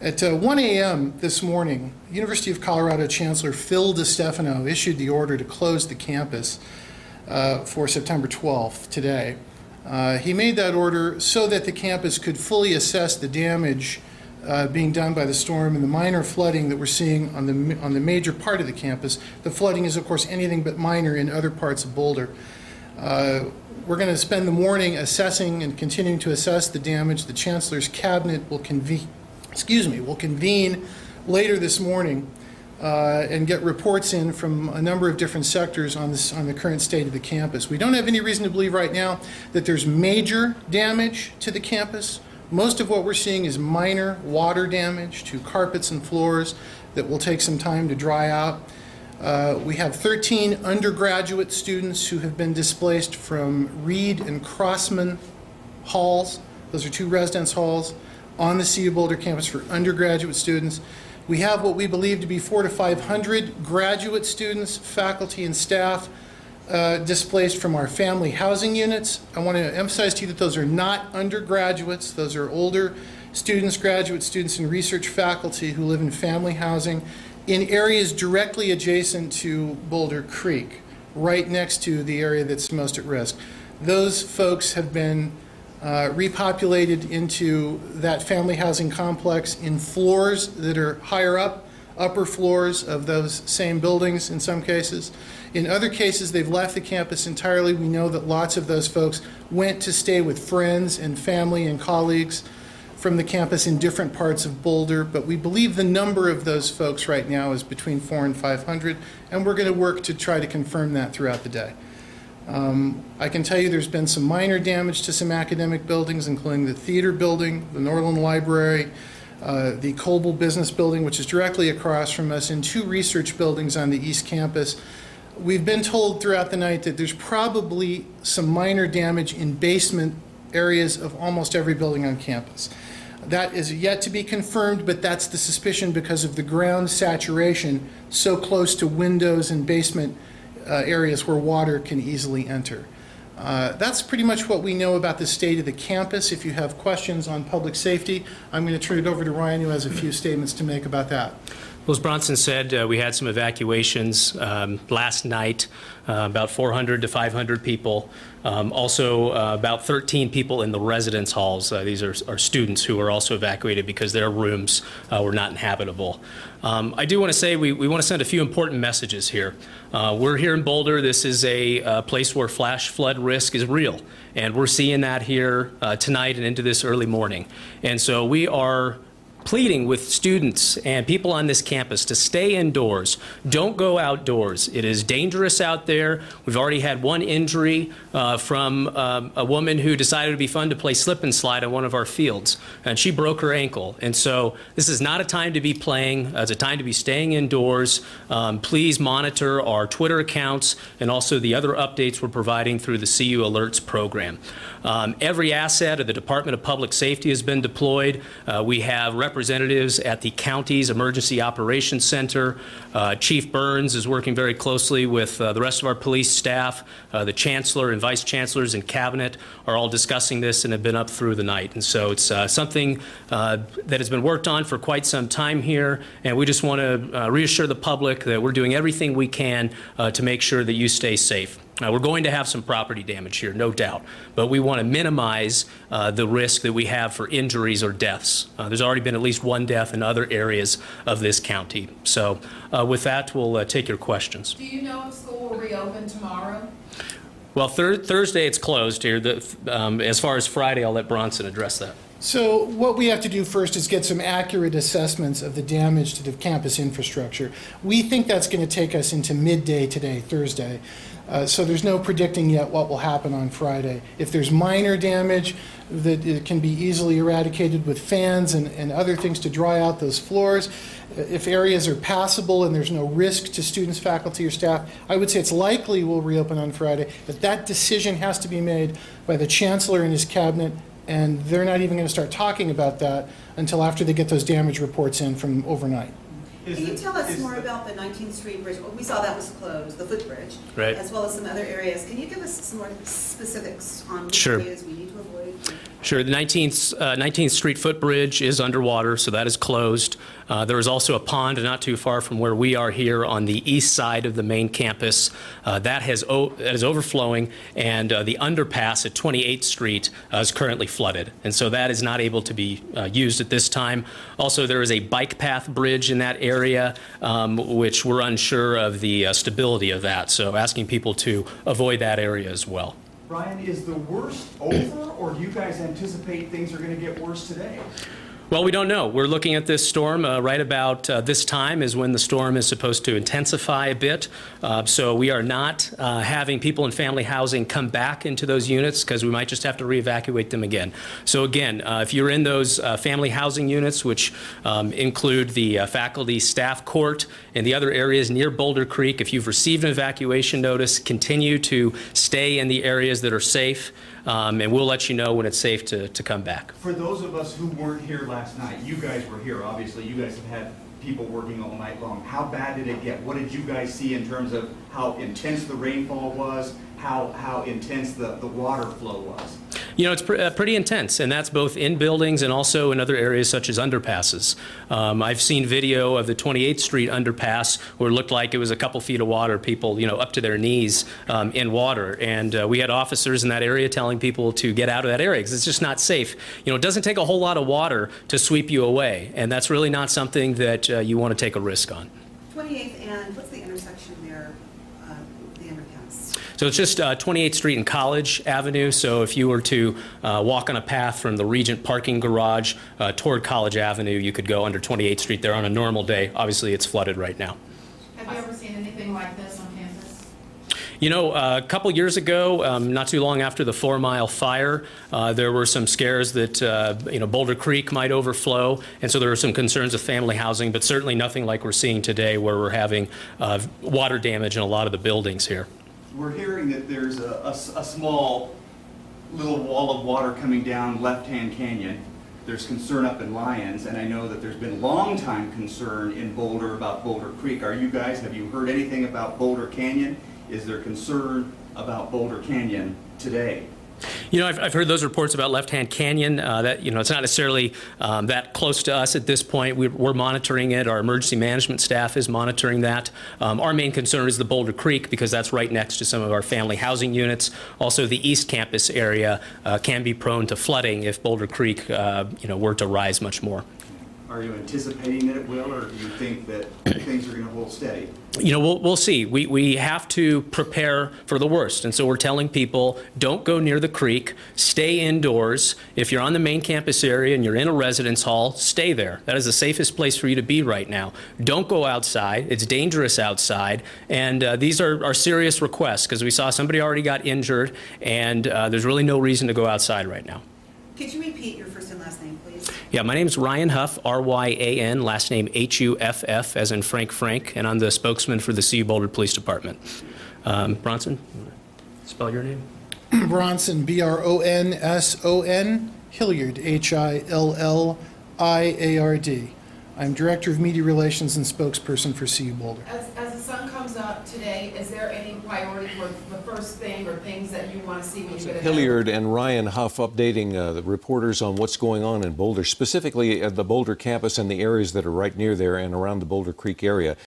At 1 a.m. this morning, University of Colorado Chancellor Phil DeStefano issued the order to close the campus for September 12th, today. He made that order so that the campus could fully assess the damage being done by the storm and the minor flooding that we're seeing on the major part of the campus. The flooding is, of course, anything but minor in other parts of Boulder. We're going to spend the morning assessing and continuing to assess the damage. The Chancellor's Cabinet will convene later this morning and get reports in from a number of different sectors on the current state of the campus. We don't have any reason to believe right now that there's major damage to the campus. Most of what we're seeing is minor water damage to carpets and floors that will take some time to dry out. We have 13 undergraduate students who have been displaced from Reed and Crossman halls. Those are two residence halls on the CU Boulder campus for undergraduate students. We have what we believe to be 400 to 500 graduate students, faculty, and staff displaced from our family housing units. I want to emphasize to you that those are not undergraduates. Those are older students, graduate students, and research faculty who live in family housing in areas directly adjacent to Boulder Creek, right next to the area that's most at risk. Those folks have been repopulated into that family housing complex in floors that are higher up, upper floors of those same buildings in some cases. In other cases, they've left the campus entirely. We know that lots of those folks went to stay with friends and family and colleagues from the campus in different parts of Boulder, but we believe the number of those folks right now is between 400 and 500, and we're going to work to try to confirm that throughout the day. I can tell you there's been some minor damage to some academic buildings, including the theater building, the Norland Library, the Coble Business Building, which is directly across from us, and two research buildings on the East Campus. We've been told throughout the night that there's probably some minor damage in basement areas of almost every building on campus. That is yet to be confirmed, but that's the suspicion because of the ground saturation so close to windows and basement areas where water can easily enter. That's pretty much what we know about the state of the campus. If you have questions on public safety, I'm going to turn it over to Ryan, who has a few statements to make about that. Well, as Bronson said, we had some evacuations last night, about 400 to 500 people. Also, about 13 people in the residence halls. These are students who are also evacuated because their rooms were not inhabitable. I do want to say we want to send a few important messages here. We're here in Boulder. This is a place where flash flood risk is real, and we're seeing that here tonight and into this early morning. And so we are pleading with students and people on this campus to stay indoors. Don't go outdoors. It is dangerous out there. We've already had one injury from a woman who decided it'd be fun to play slip and slide on one of our fields, and she broke her ankle. And so this is not a time to be playing. It's a time to be staying indoors. Please monitor our Twitter accounts and also the other updates we're providing through the CU Alerts program. Every asset of the Department of Public Safety has been deployed. We have representatives at the county's Emergency Operations Center. Chief Burns is working very closely with the rest of our police staff. The Chancellor and Vice Chancellors and Cabinet are all discussing this and have been up through the night. And so it's something that has been worked on for quite some time here, and we just want to reassure the public that we're doing everything we can to make sure that you stay safe. We're going to have some property damage here, no doubt, but we want to minimize the risk that we have for injuries or deaths. There's already been at least one death in other areas of this county. So with that, we'll take your questions. Do you know if school will reopen tomorrow? Well, Thursday it's closed here. As far as Friday, I'll let Bronson address that. So what we have to do first is get some accurate assessments of the damage to the campus infrastructure. We think that's going to take us into midday today, Thursday. So there's no predicting yet what will happen on Friday. If there's minor damage that it can be easily eradicated with fans and other things to dry out those floors, if areas are passable and there's no risk to students, faculty, or staff, I would say it's likely we'll reopen on Friday, but that decision has to be made by the Chancellor and his Cabinet, and they're not even going to start talking about that until after they get those damage reports in from overnight. Can you tell us more about the 19th Street Bridge? Well, we saw that was closed, the footbridge, Right. as well as some other areas. Can you give us some more specifics on which Sure. areas we need to avoid? Sure. The 19th Street footbridge is underwater, so that is closed. There is also a pond not too far from where we are here on the east side of the main campus. That is overflowing, and the underpass at 28th Street is currently flooded, and so that is not able to be used at this time. Also, there is a bike path bridge in that area, which we're unsure of the stability of that, so asking people to avoid that area as well. Ryan, is the worst over, or do you guys anticipate things are going to get worse today? Well, we don't know. We're looking at this storm right about this time is when the storm is supposed to intensify a bit. So we are not having people in family housing come back into those units because we might just have to re-evacuate them again. So again, if you're in those family housing units, which include the faculty staff court and the other areas near Boulder Creek, if you've received an evacuation notice, continue to stay in the areas that are safe. And we'll let you know when it's safe to come back. For those of us who weren't here last night, you guys were here, obviously. You guys have had people working all night long. How bad did it get? What did you guys see in terms of how intense the rainfall was, how intense the water flow was? You know, it's pretty intense, and that's both in buildings and also in other areas such as underpasses. I've seen video of the 28th Street underpass where it looked like it was a couple feet of water, people, you know, up to their knees in water. And we had officers in that area telling people to get out of that area because it's just not safe. You know, it doesn't take a whole lot of water to sweep you away, and that's really not something that you want to take a risk on. 28th and what's the intersection there, the underpass? So it's just 28th Street and College Avenue. So if you were to walk on a path from the Regent parking garage toward College Avenue, you could go under 28th Street there on a normal day. Obviously, it's flooded right now. Have you ever seen anything like this on campus? You know, a couple years ago, not too long after the 4 Mile fire, there were some scares that, you know, Boulder Creek might overflow, and so there were some concerns with family housing, but certainly nothing like we're seeing today where we're having water damage in a lot of the buildings here. We're hearing that there's a small little wall of water coming down Left-Hand Canyon. There's concern up in Lyons, and I know that there's been long-time concern in Boulder about Boulder Creek. Have you heard anything about Boulder Canyon? Is there concern about Boulder Canyon today? You know, I've heard those reports about Left-Hand Canyon. That, you know, it's not necessarily that close to us at this point. We're monitoring it. Our emergency management staff is monitoring that. Our main concern is the Boulder Creek because that's right next to some of our family housing units. Also, the East Campus area can be prone to flooding if Boulder Creek, you know, were to rise much more. Are you anticipating that it will, or do you think that things are going to hold steady? You know, we'll see. We have to prepare for the worst, and so we're telling people don't go near the creek, stay indoors. If you're on the main campus area and you're in a residence hall, stay there. That is the safest place for you to be right now. Don't go outside. It's dangerous outside, and these are serious requests because we saw somebody already got injured, and there's really no reason to go outside right now. Could you repeat your first and last name, please? Yeah, my name is Ryan Huff, R-Y-A-N, last name H-U-F-F, as in Frank, and I'm the spokesman for the CU Boulder Police Department. Bronson, spell your name? Bronson, B-R-O-N-S-O-N, Hilliard, H-I-L-L-I-A-R-D. I'm Director of Media Relations and spokesperson for CU Boulder. As the sun comes up today, is there any priority for the first thing or things that you want to see when you get a Hilliard and Ryan Huff updating the reporters on what's going on in Boulder, specifically at the Boulder campus and the areas that are right near there and around the Boulder Creek area.